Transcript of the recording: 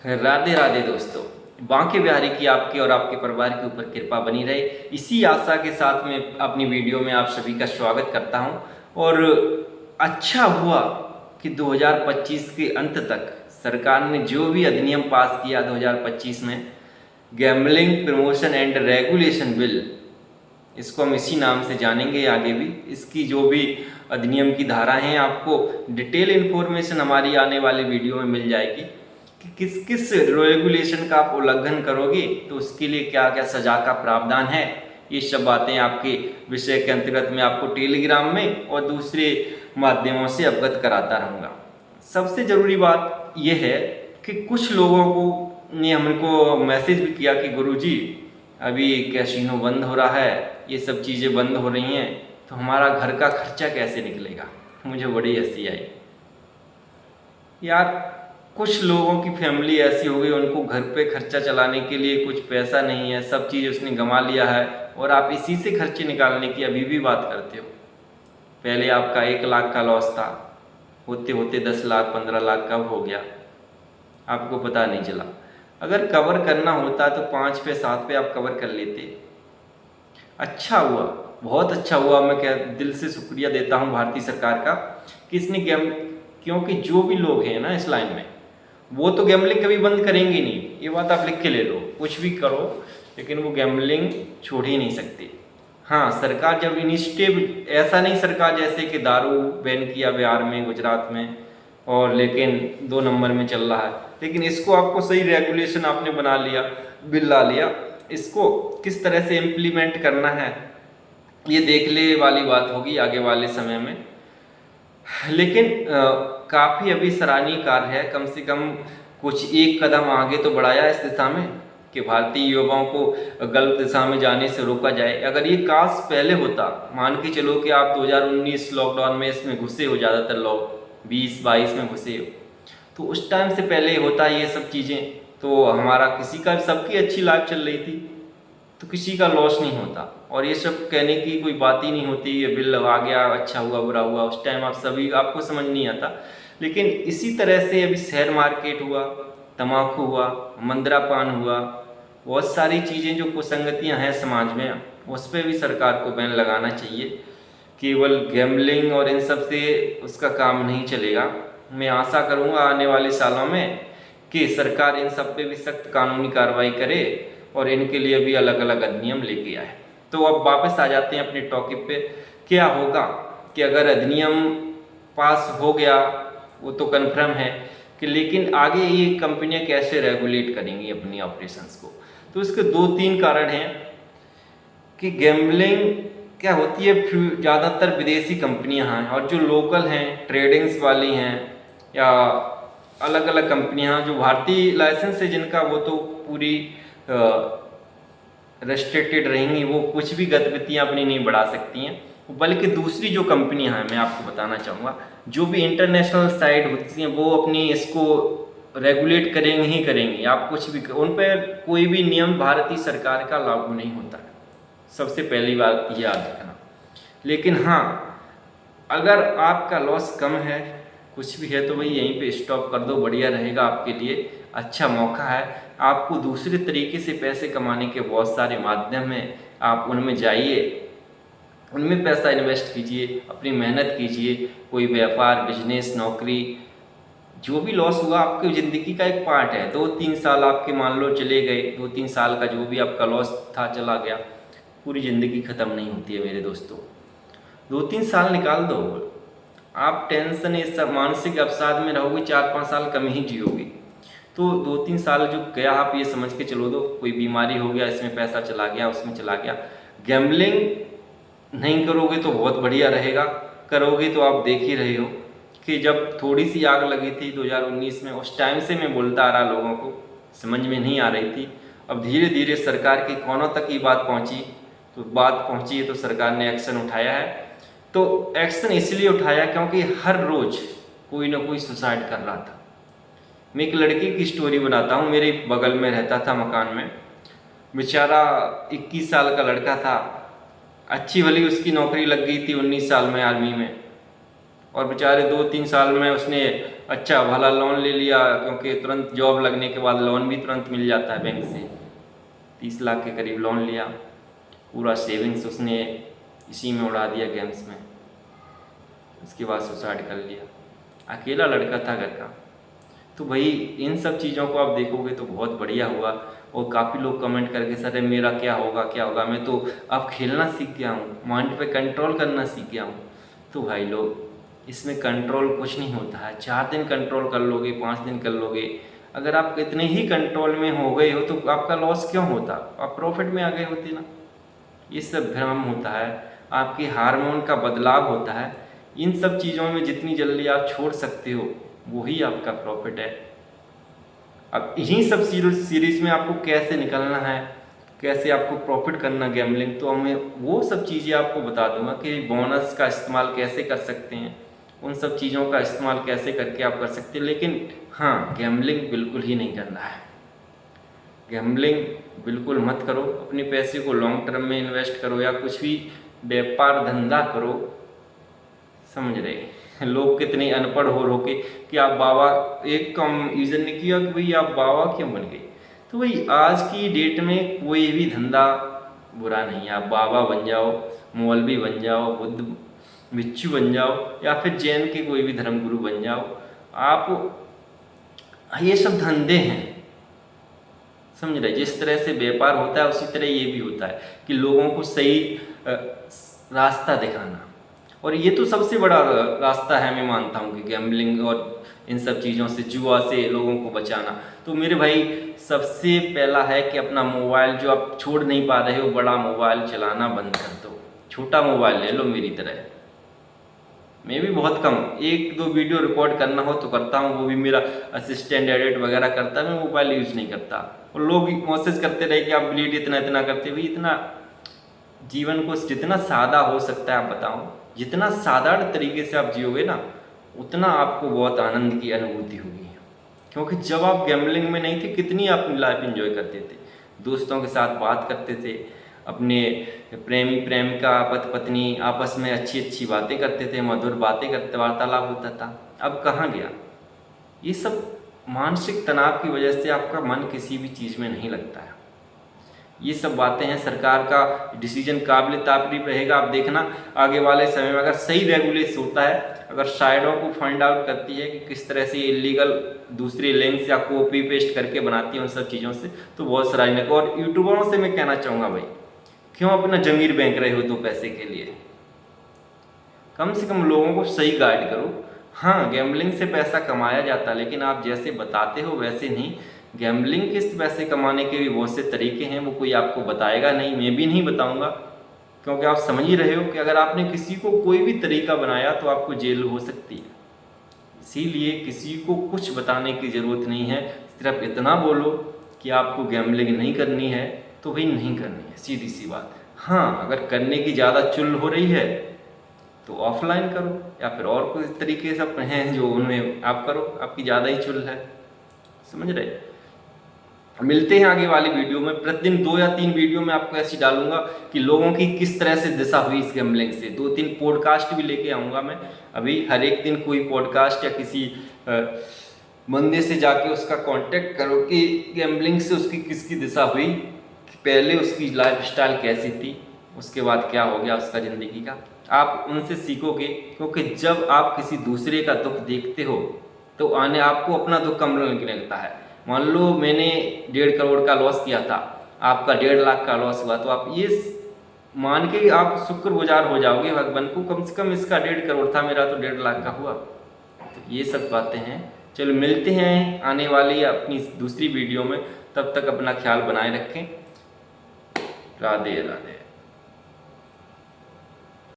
राधे राधे दोस्तों। बांके बिहारी की आपके और आपके परिवार के ऊपर कृपा बनी रहे, इसी आशा के साथ मैं अपनी वीडियो में आप सभी का स्वागत करता हूं। और अच्छा हुआ कि 2025 के अंत तक सरकार ने जो भी अधिनियम पास किया 2025 में, gambling promotion and regulation bill, इसको हम इसी नाम से जानेंगे आगे भी। इसकी जो भी अधिनियम की धारा हैं, आपको डिटेल इन्फॉर्मेशन हमारी आने वाली वीडियो में मिल जाएगी कि किस किस रेगुलेशन का आप उल्लंघन करोगे तो उसके लिए क्या क्या सजा का प्रावधान है। ये सब बातें आपके विषय के अंतर्गत मैं आपको टेलीग्राम में और दूसरे माध्यमों से अवगत कराता रहूँगा। सबसे ज़रूरी बात यह है कि कुछ लोगों को ने हमको मैसेज भी किया कि गुरुजी अभी कैसीनो बंद हो रहा है, ये सब चीज़ें बंद हो रही हैं, तो हमारा घर का खर्चा कैसे निकलेगा। मुझे बड़ी हंसी आई यार। कुछ लोगों की फैमिली ऐसी हो गई, उनको घर पे खर्चा चलाने के लिए कुछ पैसा नहीं है, सब चीज़ उसने गंवा लिया है, और आप इसी से खर्चे निकालने की अभी भी बात करते हो। पहले आपका 1 लाख का लॉस था, होते होते 10 लाख 15 लाख कब हो गया आपको पता नहीं चला। अगर कवर करना होता तो 5 पे 7 पे आप कवर कर लेते। अच्छा हुआ, बहुत अच्छा हुआ। मैं क्या दिल से शुक्रिया देता हूँ भारतीय सरकार का कि इसने क्योंकि जो भी लोग हैं ना इस लाइन में, वो तो गैम्बलिंग कभी बंद करेंगे नहीं, ये बात आप लिख के ले लो। कुछ भी करो लेकिन वो गैम्बलिंग छोड़ ही नहीं सकते। हाँ, सरकार जब इनिशिएटिव, ऐसा नहीं सरकार जैसे कि दारू बैन किया बिहार में, गुजरात में, और लेकिन 2 नंबर में चल रहा है, लेकिन इसको आपको सही रेगुलेशन आपने बना लिया, बिल ला लिया, इसको किस तरह से इम्प्लीमेंट करना है ये देख ले वाली बात होगी आगे वाले समय में। लेकिन काफ़ी अभी सराहनीय कार्य है। कम से कम कुछ एक कदम आगे तो बढ़ाया इस दिशा में कि भारतीय युवाओं को गलत दिशा में जाने से रोका जाए। अगर ये काश पहले होता, मान के चलो कि आप 2019 लॉकडाउन में इसमें घुसे हो, ज़्यादातर लोग 20-22 में घुसे हो, तो उस टाइम से पहले होता ये सब चीज़ें, तो हमारा किसी का, सबकी अच्छी लाइफ चल रही थी, तो किसी का लॉस नहीं होता। और ये सब कहने की कोई बात ही नहीं होती, ये बिल आ गया, अच्छा हुआ बुरा हुआ, उस टाइम आप सभी, आपको समझ नहीं आता। लेकिन इसी तरह से अभी शेयर मार्केट हुआ, तम्बाकू हुआ, मंद्रापान हुआ, बहुत सारी चीज़ें जो कुसंगतियां हैं समाज में, उस पर भी सरकार को बैन लगाना चाहिए। केवल गैम्बलिंग और इन सब से उसका काम नहीं चलेगा। मैं आशा करूँगा आने वाले सालों में कि सरकार इन सब पे भी सख्त कानूनी कार्रवाई करे और इनके लिए भी अलग अलग अधिनियम लेके आए। तो अब वापस आ जाते हैं अपने टॉपिक पे। क्या होगा कि अगर अधिनियम पास हो गया, वो तो कन्फर्म है कि, लेकिन आगे ये कंपनियां कैसे रेगुलेट करेंगी अपनी ऑपरेशंस को। तो इसके 2-3 कारण हैं कि गैम्बलिंग क्या होती है। ज़्यादातर विदेशी कंपनियां हैं और जो लोकल हैं, ट्रेडिंग्स वाली हैं या अलग अलग कंपनियां जो भारतीय लाइसेंस है जिनका, वो तो पूरी रेस्ट्रिक्टेड रहेंगी, वो कुछ भी गतिविधियां अपनी नहीं बढ़ा सकती हैं। बल्कि दूसरी जो कंपनियां हैं, मैं आपको बताना चाहूँगा, जो भी इंटरनेशनल साइट होती हैं, वो अपनी इसको रेगुलेट करेंगे ही करेंगे। आप कुछ भी, उन पर कोई भी नियम भारतीय सरकार का लागू नहीं होता है, सबसे पहली बात याद रखना। लेकिन हाँ, अगर आपका लॉस कम है, कुछ भी है, तो भाई यहीं पे स्टॉप कर दो, बढ़िया रहेगा आपके लिए। अच्छा मौका है, आपको दूसरे तरीके से पैसे कमाने के बहुत सारे माध्यम हैं, आप उनमें जाइए, उनमें पैसा इन्वेस्ट कीजिए, अपनी मेहनत कीजिए, कोई व्यापार, बिजनेस, नौकरी। जो भी लॉस हुआ आपकी ज़िंदगी का एक पार्ट है। 2-3 साल आपके मान लो चले गए, 2-3 साल का जो भी आपका लॉस था चला गया, पूरी ज़िंदगी ख़त्म नहीं होती है मेरे दोस्तों। 2-3 साल निकाल दो, आप टेंशन, इस सब मानसिक अवसाद में रहोगे, 4-5 साल कम ही जियोगे। तो 2-3 साल जो गया, आप ये समझ के चलो दो, कोई बीमारी हो गया, इसमें पैसा चला गया, उसमें चला गया। गैम्बलिंग नहीं करोगे तो बहुत बढ़िया रहेगा, करोगे तो आप देख ही रहे हो कि जब थोड़ी सी आग लगी थी 2019 में, उस टाइम से मैं बोलता आ रहा, लोगों को समझ में नहीं आ रही थी। अब धीरे धीरे सरकार के कोनों तक ये बात पहुंची, तो बात पहुंची है तो सरकार ने एक्शन उठाया है। तो एक्शन इसलिए उठाया क्योंकि हर रोज़ कोई ना कोई सुसाइड कर रहा था। मैं एक लड़के की स्टोरी बनाता हूँ, मेरे बगल में रहता था मकान में, बेचारा 21 साल का लड़का था, अच्छी भली उसकी नौकरी लग गई थी 19 साल में आर्मी में, और बेचारे 2-3 साल में उसने अच्छा भला लोन ले लिया, क्योंकि तुरंत जॉब लगने के बाद लोन भी तुरंत मिल जाता है बैंक से। 30 लाख के करीब लोन लिया, पूरा सेविंग्स उसने इसी में उड़ा दिया, गेम्स में। उसके बाद सुसाइड कर लिया, अकेला लड़का था घर का। तो भाई इन सब चीज़ों को आप देखोगे तो बहुत बढ़िया हुआ। और काफ़ी लोग कमेंट करके सर मेरा क्या होगा क्या होगा, मैं तो अब खेलना सीख गया हूँ, माइंड पे कंट्रोल करना सीख गया हूँ। तो भाई लोग इसमें कंट्रोल कुछ नहीं होता है। 4 दिन कंट्रोल कर लोगे, 5 दिन कर लोगे, अगर आप इतने ही कंट्रोल में हो गए हो तो आपका लॉस क्यों होता, आप प्रॉफिट में आ गए होते ना। ये सब भ्रम होता है, आपके हार्मोन का बदलाव होता है। इन सब चीज़ों में जितनी जल्दी आप छोड़ सकते हो वही आपका प्रॉफिट है। अब इन्हीं सब सीरीज में आपको कैसे निकलना है, कैसे आपको प्रॉफिट करना गैम्बलिंग, तो मैं वो सब चीज़ें आपको बता दूंगा कि बोनस का इस्तेमाल कैसे कर सकते हैं, उन सब चीज़ों का इस्तेमाल कैसे करके आप कर सकते हैं। लेकिन हाँ, गैम्बलिंग बिल्कुल ही नहीं करना है। गैम्बलिंग बिल्कुल मत करो। अपने पैसे को लॉन्ग टर्म में इन्वेस्ट करो या कुछ भी व्यापार धंधा करो। समझ रहे लोग कितने अनपढ़ हो के कि आप बाबा, एक कम यूजर ने किया कि भाई आप बाबा क्यों बन गए। तो भाई आज की डेट में कोई भी धंधा बुरा नहीं है। आप बाबा बन जाओ, मौलवी बन जाओ, बुद्ध बिच्छू बन जाओ, या फिर जैन के कोई भी धर्मगुरु बन जाओ, आप ये सब धंधे हैं। समझ रहे, जिस तरह से व्यापार होता है उसी तरह ये भी होता है कि लोगों को सही रास्ता दिखाना। और ये तो सबसे बड़ा रास्ता है, मैं मानता हूँ कि गैम्बलिंग और इन सब चीज़ों से, जुआ से लोगों को बचाना। तो मेरे भाई सबसे पहला है कि अपना मोबाइल जो आप छोड़ नहीं पा रहे हो, बड़ा मोबाइल चलाना बंद कर दो। छोटा मोबाइल ले लो मेरी तरह। मैं भी बहुत कम 1-2 वीडियो रिकॉर्ड करना हो तो करता हूँ, वो भी मेरा असिस्टेंट एडिट वगैरह करता है, मैं मोबाइल यूज़ नहीं करता। और लोग मैसेज करते रहे कि आप डिलीट इतना इतना करते, भाई इतना जीवन को जितना सादा हो सकता है आप बताओ, जितना साधारण तरीके से आप जियोगे ना उतना आपको बहुत आनंद की अनुभूति होगी। क्योंकि जब आप गैम्बलिंग में नहीं थे कितनी अपनी लाइफ एंजॉय करते थे, दोस्तों के साथ बात करते थे, अपने प्रेमी प्रेमिका पति पत्नी आपस में अच्छी अच्छी बातें करते थे, मधुर बातें करते, वार्तालाप होता था। अब कहाँ गया ये सब? मानसिक तनाव की वजह से आपका मन किसी भी चीज़ में नहीं लगता है। ये सब बातें हैं। सरकार का डिसीजन काबिल तारीफ रहेगा। आप देखना आगे वाले समय में अगर सही रेगुलेशन होता है, अगर साइडों को फाइंड आउट करती है कि किस तरह से इलीगल दूसरे लिंक्स या कॉपी पेस्ट करके बनाती है उन सब चीज़ों से, तो बहुत सराहनीय। और यूट्यूबरों से मैं कहना चाहूँगा भाई, क्यों अपना जमीर बेंक रहे हो 2 पैसे के लिए? कम से कम लोगों को सही गाइड करो। हाँ, गैम्बलिंग से पैसा कमाया जाता है, लेकिन आप जैसे बताते हो वैसे नहीं। गैम्बलिंग के पैसे कमाने के भी बहुत से तरीके हैं, वो कोई आपको बताएगा नहीं, मैं भी नहीं बताऊंगा। क्योंकि आप समझ ही रहे हो कि अगर आपने किसी को कोई भी तरीका बनाया तो आपको जेल हो सकती है। इसीलिए किसी को कुछ बताने की ज़रूरत नहीं है। सिर्फ इतना बोलो कि आपको गैम्बलिंग नहीं करनी है तो भाई नहीं करनी है, सीधी सी बात। हाँ, अगर करने की ज़्यादा चुल हो रही है तो ऑफलाइन करो, या फिर और कोई तरीके से हैं जो उनमें आप करो, आपकी ज़्यादा ही चुल है। समझ रहे? मिलते हैं आगे वाली वीडियो में। प्रतिदिन 2 या 3 वीडियो में आपको ऐसी डालूंगा कि लोगों की किस तरह से दिशा हुई इस गैम्बलिंग से। 2-3 पॉडकास्ट भी लेके आऊँगा मैं। अभी हर एक दिन कोई पॉडकास्ट या किसी बंदे से जाके उसका कांटेक्ट करो कि गैम्बलिंग से उसकी किसकी दिशा हुई, पहले उसकी लाइफस्टाइल कैसी थी, उसके बाद क्या हो गया उसका ज़िंदगी का। आप उनसे सीखोगे, क्योंकि जब आप किसी दूसरे का दुख देखते हो तो आने आपको अपना दुख कम लगता है। मान लो मैंने 1.5 करोड़ का लॉस किया था, आपका 1.5 लाख का लॉस हुआ, तो आप ये मान के आप शुक्रगुजार हो जाओगे भगवान को, कम से कम इसका 1.5 करोड़ था, मेरा तो 1.5 लाख का हुआ। तो ये सब बातें हैं। चलो मिलते हैं आने वाली अपनी दूसरी वीडियो में। तब तक अपना ख्याल बनाए रखें। राधे राधे।